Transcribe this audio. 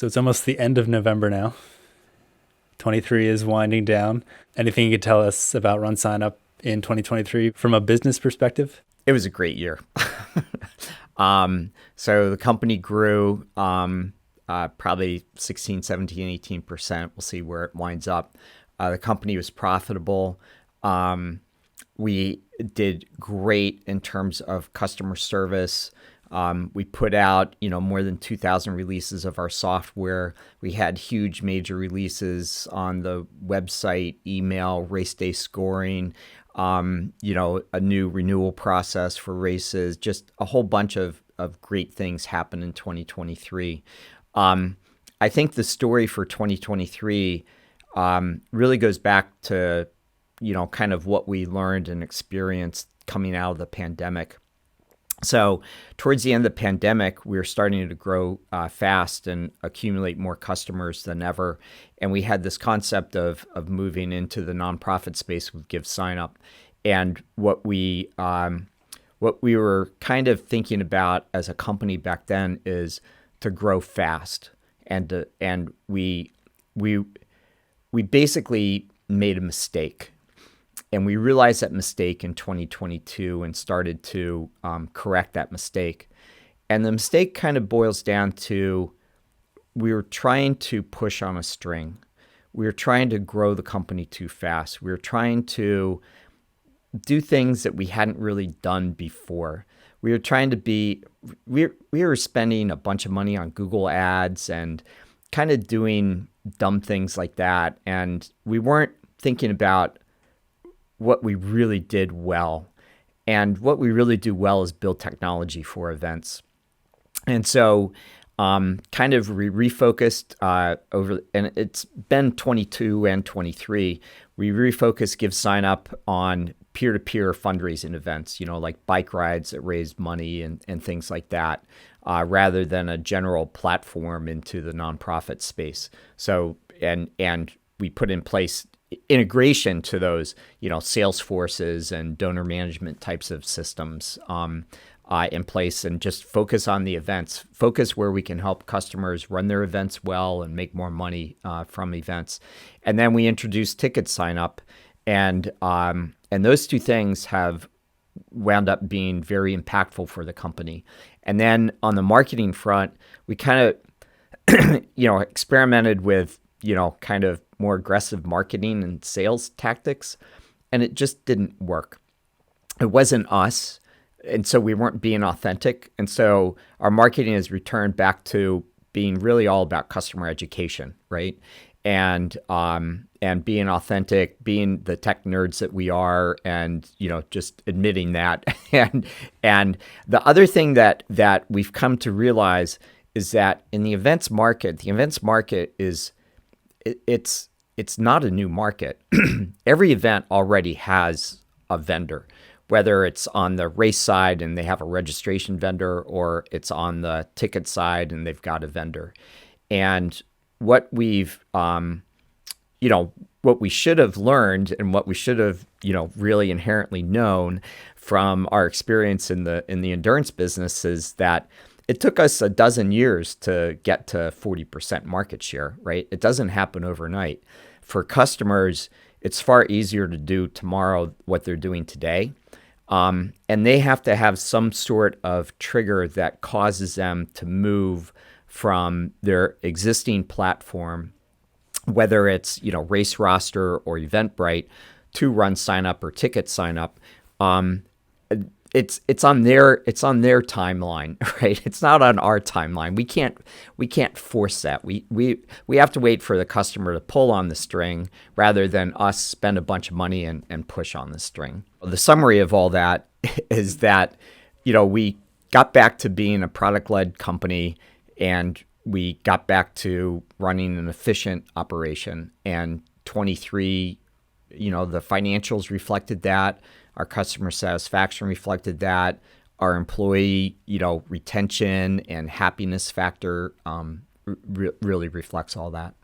So it's almost the end of November now. 23 is winding down. Anything you could tell us about RunSignup in 2023 from a business perspective? It was a great year. So the company grew probably 16, 17, 18%. We'll see where it winds up. The company was profitable. We did great in terms of customer service. We put out, more than 2,000 releases of our software. We had huge major releases on the website, email, race day scoring, a new renewal process for races, just a whole bunch of great things happened in 2023. I think the story for 2023 really goes back to, kind of what we learned and experienced coming out of the pandemic. So towards the end of the pandemic, we were starting to grow fast and accumulate more customers than ever. And we had this concept of moving into the nonprofit space with GiveSignup. And what we were kind of thinking about as a company back then is to grow fast. And we basically made a mistake. And we realized that mistake in 2022 and started to correct that mistake. And the mistake kind of boils down to we were trying to push on a string. We were trying to grow the company too fast. We were trying to do things that we hadn't really done before. We were trying to we were spending a bunch of money on Google ads and kind of doing dumb things like that. And we weren't thinking about what we really did well. And what we really do well is build technology for events. And so kind of refocused over, and it's been 22 and 23, we refocused GiveSignup on peer-to-peer fundraising events, like bike rides that raise money and things like that, rather than a general platform into the nonprofit space. So, and we put in place integration to those, Salesforces and donor management types of systems in place, and just focus on the events, focus where we can help customers run their events well and make more money from events. And then we introduced TicketSignup, and those two things have wound up being very impactful for the company. And then on the marketing front, we kind of, experimented with, kind of more aggressive marketing and sales tactics, and it just didn't work. It wasn't us, and so we weren't being authentic. And so our marketing has returned back to being really all about customer education, right? And being authentic, being the tech nerds that we are, and just admitting that. and the other thing that we've come to realize is that in the events market is it's not a new market. Every event already has a vendor, whether it's on the race side and they have a registration vendor, or it's on the ticket side and they've got a vendor. And what we've, what we should have learned and what we should have, really inherently known from our experience in the endurance business is that it took us a dozen years to get to 40% market share, right? It doesn't happen overnight. For customers, it's far easier to do tomorrow what they're doing today. And they have to have some sort of trigger that causes them to move from their existing platform, whether it's, Race Roster or Eventbrite, to RunSignup or TicketSignup. It's on their timeline, right? It's not on our timeline. We can't force that. We have to wait for the customer to pull on the string rather than us spend a bunch of money and push on the string. The summary of all that is that, we got back to being a product-led company, and we got back to running an efficient operation. And 23, the financials reflected that. Our customer satisfaction reflected that. Our employee, retention and happiness factor really reflects all that.